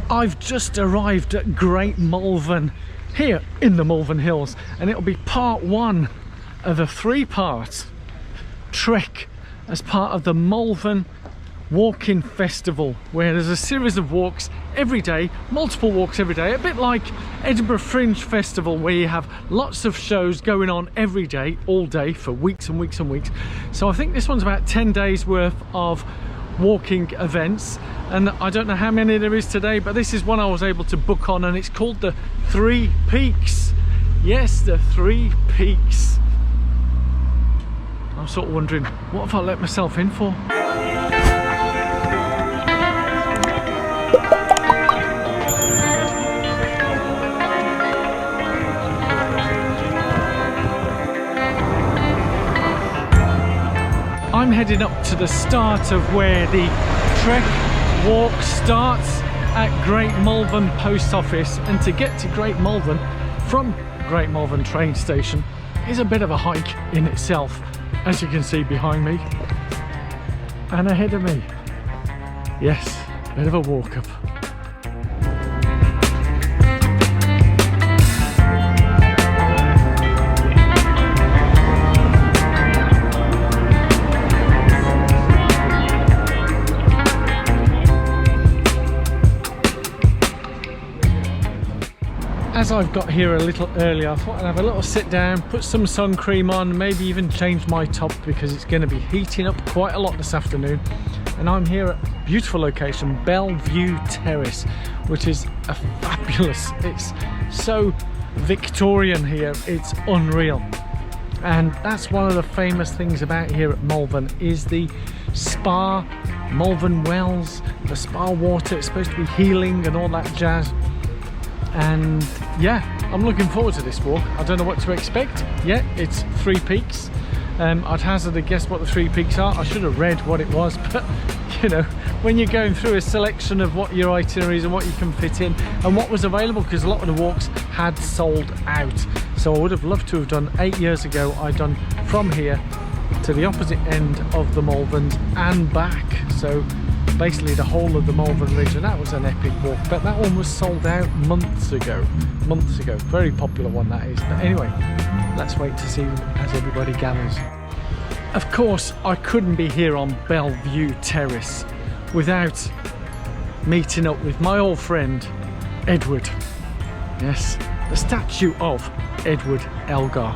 I've just arrived at Great Malvern here in the Malvern Hills, and it'll be part one of a three-part trek as part of the Malvern Walking Festival, where there's a series of walks every day, multiple walks every day, a bit like Edinburgh Fringe Festival, where you have lots of shows going on every day, all day, for weeks and weeks and weeks. So I think this one's about 10 days worth of walking events, and I don't know how many there is today, but this is one I was able to book on, and it's called the Three Peaks. Yes, the Three Peaks. I'm sort of wondering, what have I let myself in for? I'm heading up to the start of where the trek walk starts at Great Malvern Post Office, and to get to Great Malvern from Great Malvern train station is a bit of a hike in itself, as you can see behind me and ahead of me. Yes, a bit of a walk up. As I've got here a little earlier, I thought I'd have a little sit down, put some sun cream on, maybe even change my top, because it's going to be heating up quite a lot this afternoon. And I'm here at a beautiful location, Bellevue Terrace, which is a fabulous, it's so Victorian here, it's unreal. And that's one of the famous things about here at Malvern, is the spa, Malvern Wells, the spa water. It's supposed to be healing and all that jazz. And yeah, I'm looking forward to this walk. I don't know what to expect yet. It's Three Peaks. I'd hazard a guess what the Three Peaks are. I should have read what it was, but you know, when you're going through a selection of what your itineraries and what you can fit in and what was available, because a lot of the walks had sold out. So I would have loved to have done 8 years ago. I'd done from here to the opposite end of the Malverns and back. So basically the whole of the Malvern Ridge, and that was an epic walk, but that one was sold out months ago. Very popular one, that is. But anyway, let's wait to see as everybody gathers. Of course, I couldn't be here on Bellevue Terrace without meeting up with my old friend Edward. Yes, the statue of Edward Elgar.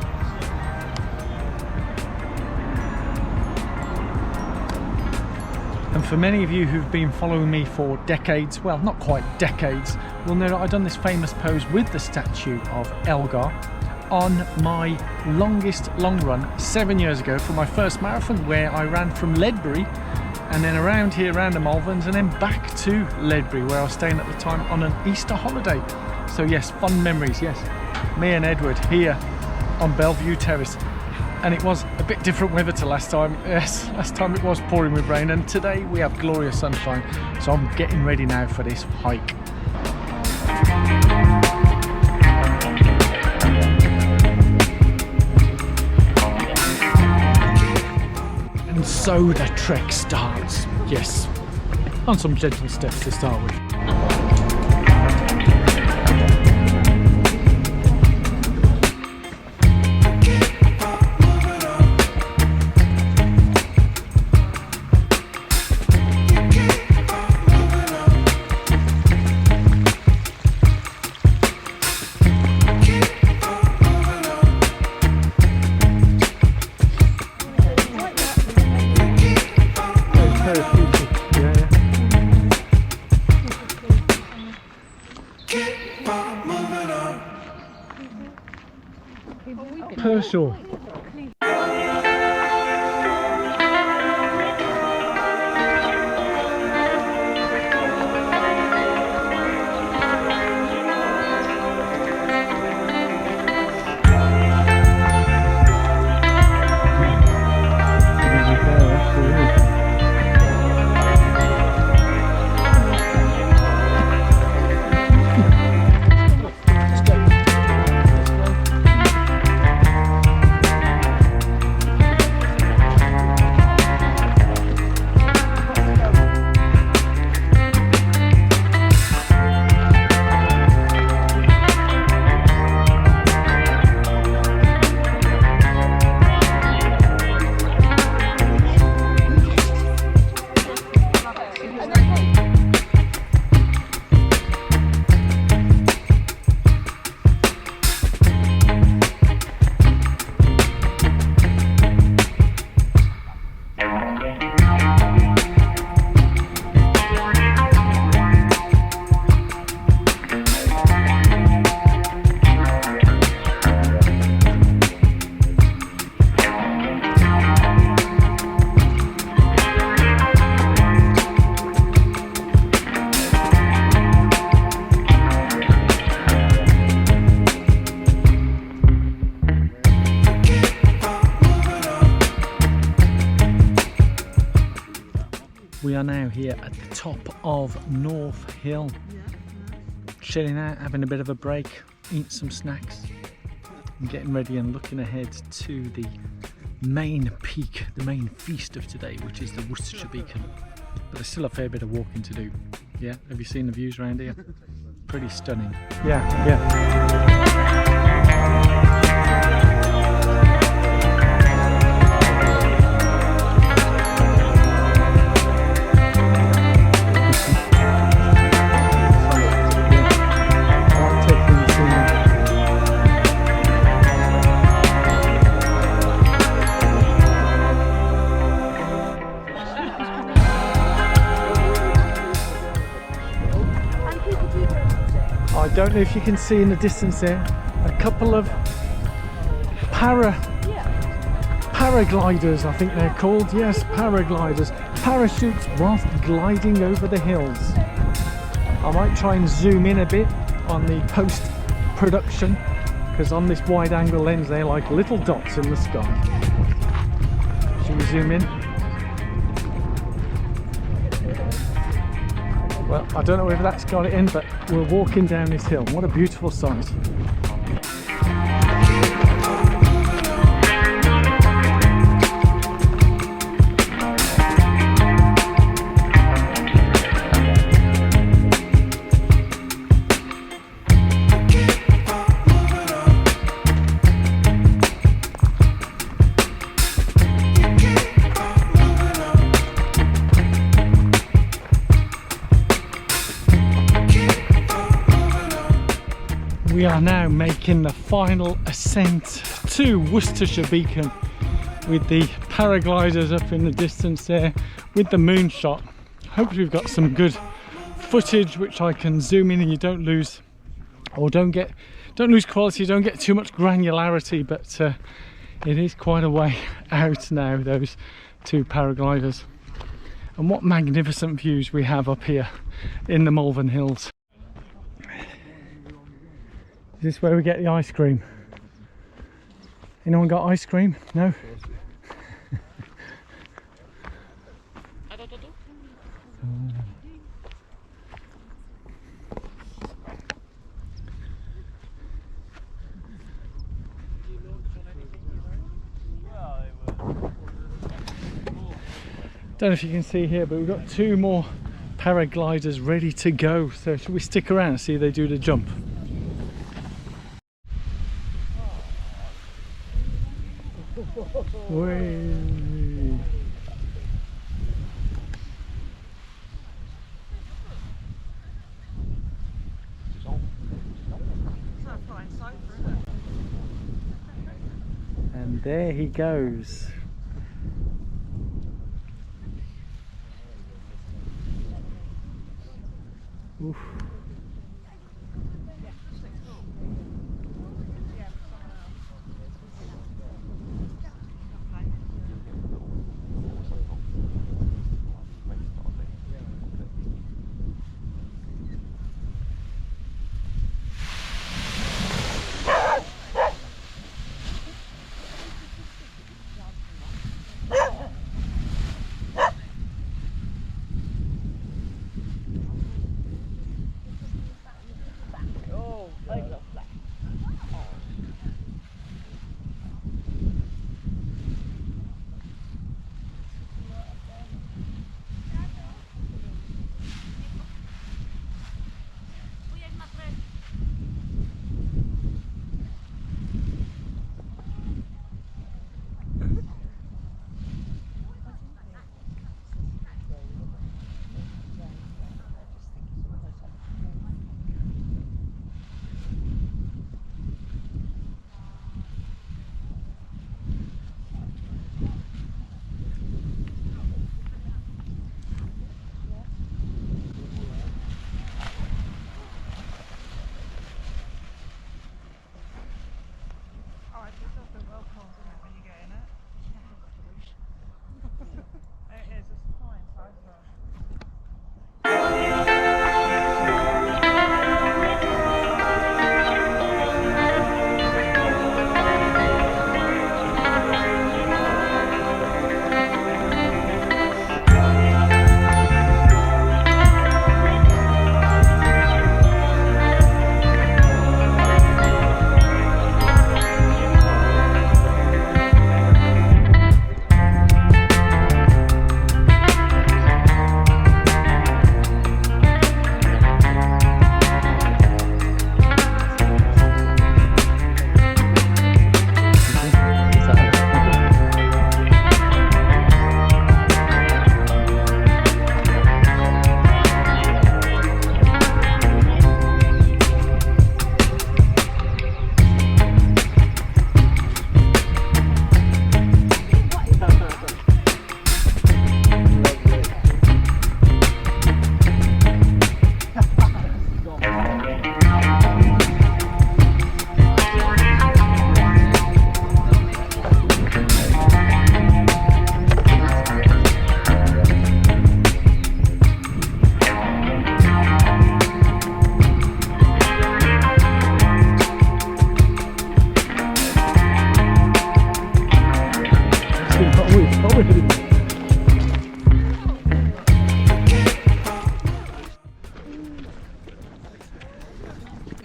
And for many of you who've been following me for decades, well, not quite decades, will know that I've done this famous pose with the statue of Elgar on my longest long run 7 years ago for my first marathon, where I ran from Ledbury and then around here, around the Malverns, and then back to Ledbury, where I was staying at the time on an Easter holiday. So yes, fond memories, yes. Me and Edward here on Bellevue Terrace. And it was a bit different weather to last time. Yes, last time it was pouring with rain, and today we have glorious sunshine. So I'm getting ready now for this hike. And so the trek starts. Yes, on some gentle steps to start with. Pershore. We are now here at the top of North Hill, chilling out, having a bit of a break, eating some snacks, and getting ready and looking ahead to the main peak, the main feast of today, which is the Worcestershire Beacon. But there's still a fair bit of walking to do. Yeah, have you seen the views around here? Pretty stunning. Yeah. I don't know if you can see in the distance there a couple of paragliders, I think they're called. Yes, paragliders. Parachutes whilst gliding over the hills. I might try and zoom in a bit on the post-production, because on this wide angle lens they're like little dots in the sky. Should we zoom in? Well, I don't know whether that's got it in, but we're walking down this hill. What a beautiful sight. We are now making the final ascent to Worcestershire Beacon, with the paragliders up in the distance there with the moonshot. Hopefully we've got some good footage which I can zoom in and you don't lose, or don't lose quality, don't get too much granularity, but it is quite a way out now, those two paragliders. And what magnificent views we have up here in the Malvern Hills. Is this where we get the ice cream? Anyone got ice cream? No? Don't know if you can see here, but we've got two more paragliders ready to go. So should we stick around and see if they do the jump? Way. And there he goes. Oof.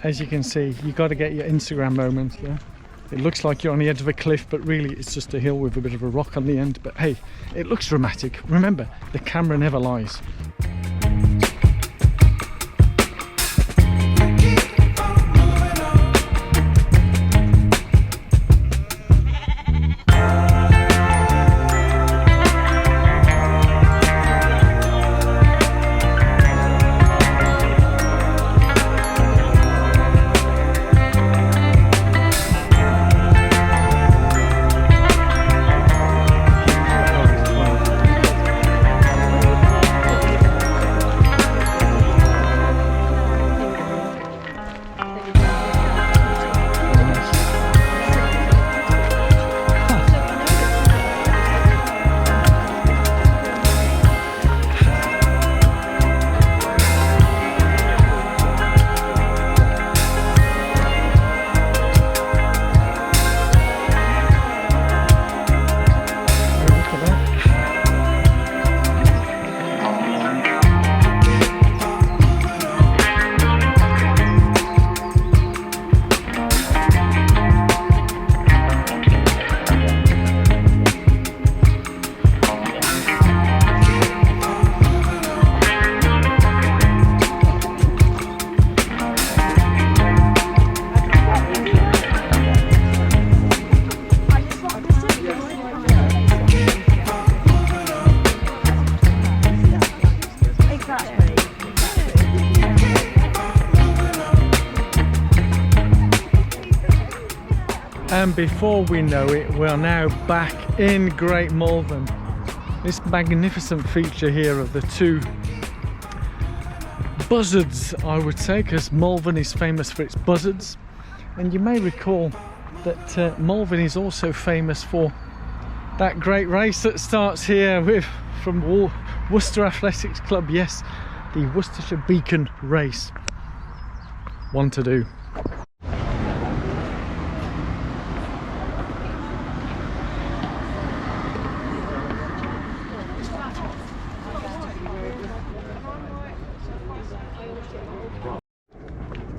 As you can see, you got to get your Instagram moment. Yeah, it looks like you're on the edge of a cliff, but really it's just a hill with a bit of a rock on the end. But hey, it looks dramatic. Remember, the camera never lies. And before we know it, we're now back in Great Malvern. This magnificent feature here of the two buzzards, I would say, because Malvern is famous for its buzzards. And you may recall that Malvern is also famous for that great race that starts here from Worcester Athletics Club. Yes, the Worcestershire Beacon race. One to do.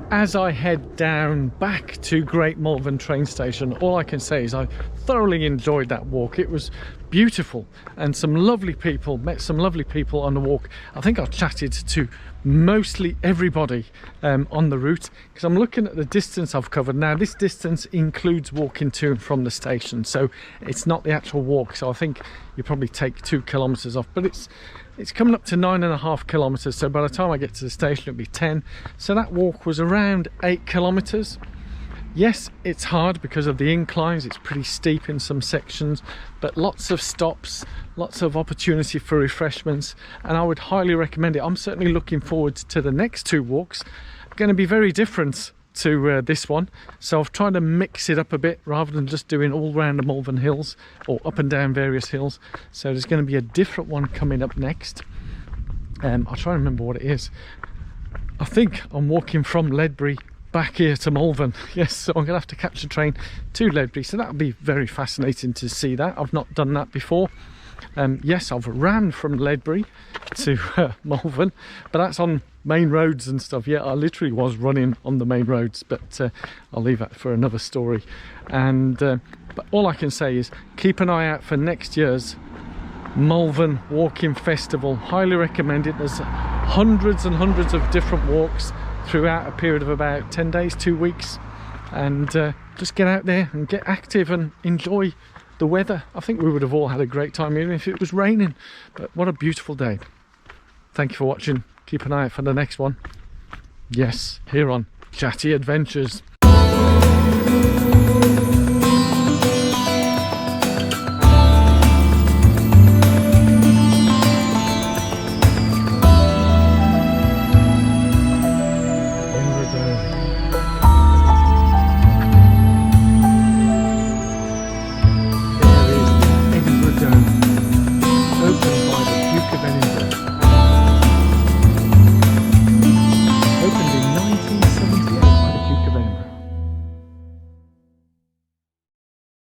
As I head down back to Great Malvern train station, all I can say is I thoroughly enjoyed that walk. It was beautiful and some lovely people, met some lovely people on the walk. I think I chatted to mostly everybody on the route, because I'm looking at the distance I've covered. Now this distance includes walking to and from the station, so it's not the actual walk, so I think you probably take 2 kilometers off, but it's coming up to 9.5 kilometers, so by the time I get to the station it'll be 10. So that walk was around 8 kilometers. Yes, it's hard because of the inclines, it's pretty steep in some sections, but lots of stops, lots of opportunity for refreshments, and I would highly recommend it. I'm certainly looking forward to the next 2 walks. Going to be very different to this one, so I've tried to mix it up a bit rather than just doing all round the Malvern Hills or up and down various hills. So there's going to be a different one coming up next. I'll try and remember what it is. I think I'm walking from Ledbury back here to Malvern. Yes, so I'm gonna have to catch a train to Ledbury, so that'll be very fascinating to see that. I've not done that before. Yes, I've ran from Ledbury to Malvern, but that's on main roads and stuff. Yeah, I literally was running on the main roads, but I'll leave that for another story. And but all I can say is keep an eye out for next year's Malvern Walking Festival. Highly recommend it. There's hundreds and hundreds of different walks throughout a period of about 10 days, 2 weeks, and just get out there and get active and enjoy the weather. I think we would have all had a great time even if it was raining, but what a beautiful day. Thank you for watching. Keep an eye out for the next one. Yes, here on Chatty Adventures.